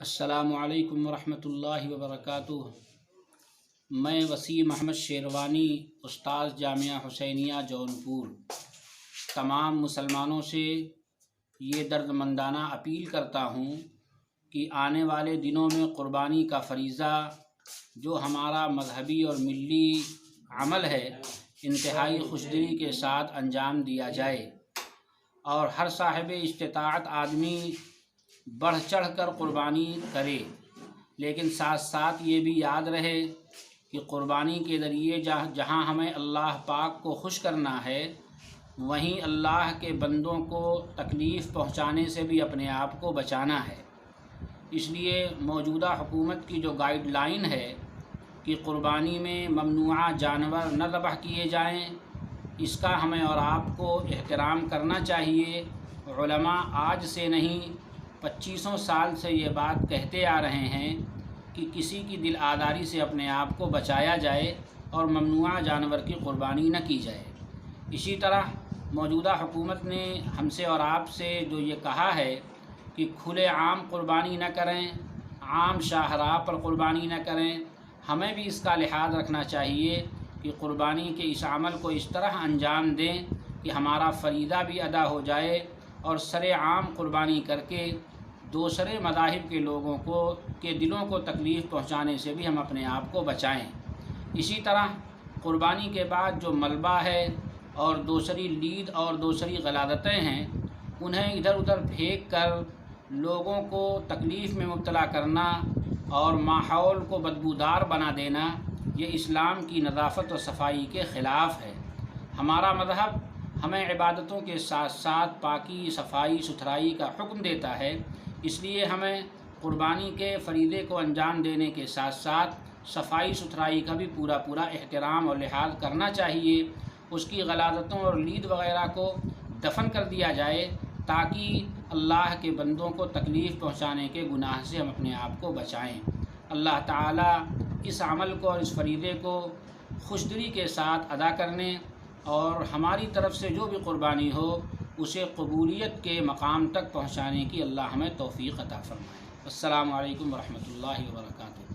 السلام علیکم ورحمۃ اللہ وبرکاتہ۔ میں وسیم احمد شیروانی، استاذ جامعہ حسینیہ جونپور، تمام مسلمانوں سے یہ دردمندانہ اپیل کرتا ہوں کہ آنے والے دنوں میں قربانی کا فریضہ جو ہمارا مذہبی اور ملی عمل ہے انتہائی خوشدلی کے ساتھ انجام دیا جائے اور ہر صاحب استطاعت آدمی بڑھ چڑھ کر قربانی کرے، لیکن ساتھ ساتھ یہ بھی یاد رہے کہ قربانی کے ذریعے جہاں ہمیں اللہ پاک کو خوش کرنا ہے، وہیں اللہ کے بندوں کو تکلیف پہنچانے سے بھی اپنے آپ کو بچانا ہے۔ اس لیے موجودہ حکومت کی جو گائیڈ لائن ہے کہ قربانی میں ممنوعہ جانور نہ ذبح کیے جائیں، اس کا ہمیں اور آپ کو احترام کرنا چاہیے۔ علماء آج سے نہیں 2500 سال سے یہ بات کہتے آ رہے ہیں کہ کسی کی دل آزاری سے اپنے آپ کو بچایا جائے اور ممنوعہ جانور کی قربانی نہ کی جائے۔ اسی طرح موجودہ حکومت نے ہم سے اور آپ سے جو یہ کہا ہے کہ کھلے عام قربانی نہ کریں، عام شاہراہ پر قربانی نہ کریں، ہمیں بھی اس کا لحاظ رکھنا چاہیے کہ قربانی کے اس عمل کو اس طرح انجام دیں کہ ہمارا فریضہ بھی ادا ہو جائے اور سر عام قربانی کر کے دوسرے مذاہب کے لوگوں کے دلوں کو تکلیف پہنچانے سے بھی ہم اپنے آپ کو بچائیں۔ اسی طرح قربانی کے بعد جو ملبہ ہے اور دوسری لید اور دوسری غلاظتیں ہیں، انہیں ادھر ادھر پھینک کر لوگوں کو تکلیف میں مبتلا کرنا اور ماحول کو بدبودار بنا دینا، یہ اسلام کی نظافت و صفائی کے خلاف ہے۔ ہمارا مذہب ہمیں عبادتوں کے ساتھ ساتھ پاکی، صفائی، ستھرائی کا حکم دیتا ہے، اس لیے ہمیں قربانی کے فریضے کو انجام دینے کے ساتھ ساتھ صفائی ستھرائی کا بھی پورا احترام اور لحاظ کرنا چاہیے۔ اس کی غلاظتوں اور لید وغیرہ کو دفن کر دیا جائے تاکہ اللہ کے بندوں کو تکلیف پہنچانے کے گناہ سے ہم اپنے آپ کو بچائیں۔ اللہ تعالیٰ اس عمل کو اور اس فریضے کو خوشدلی کے ساتھ ادا کرنے اور ہماری طرف سے جو بھی قربانی ہو اسے قبولیت کے مقام تک پہنچانے کی اللہ ہمیں توفیق عطا فرمائے۔ السلام علیکم ورحمۃ اللہ وبرکاتہ۔